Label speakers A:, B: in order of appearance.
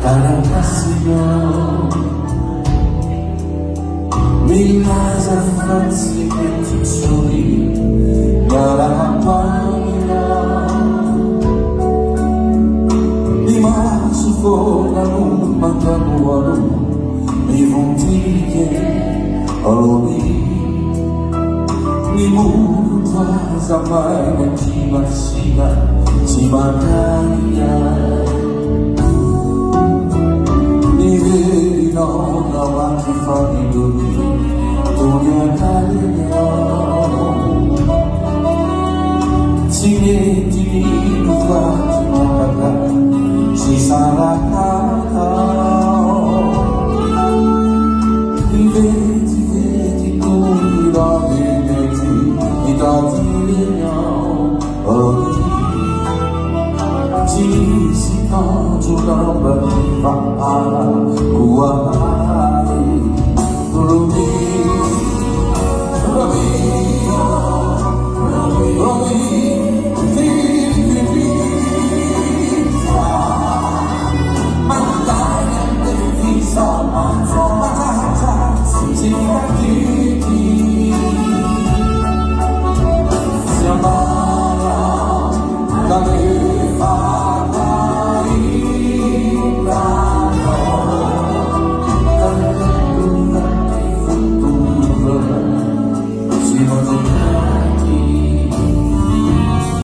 A: Signore, mi casa farsi che ti soli, la pagina, di marzo fuori non mancano a lui, mi vontiglie a lui, mi muto quasi mai non ti massina, si mancaia. Non avanti fa di tu mi si metti di fatti ma si sa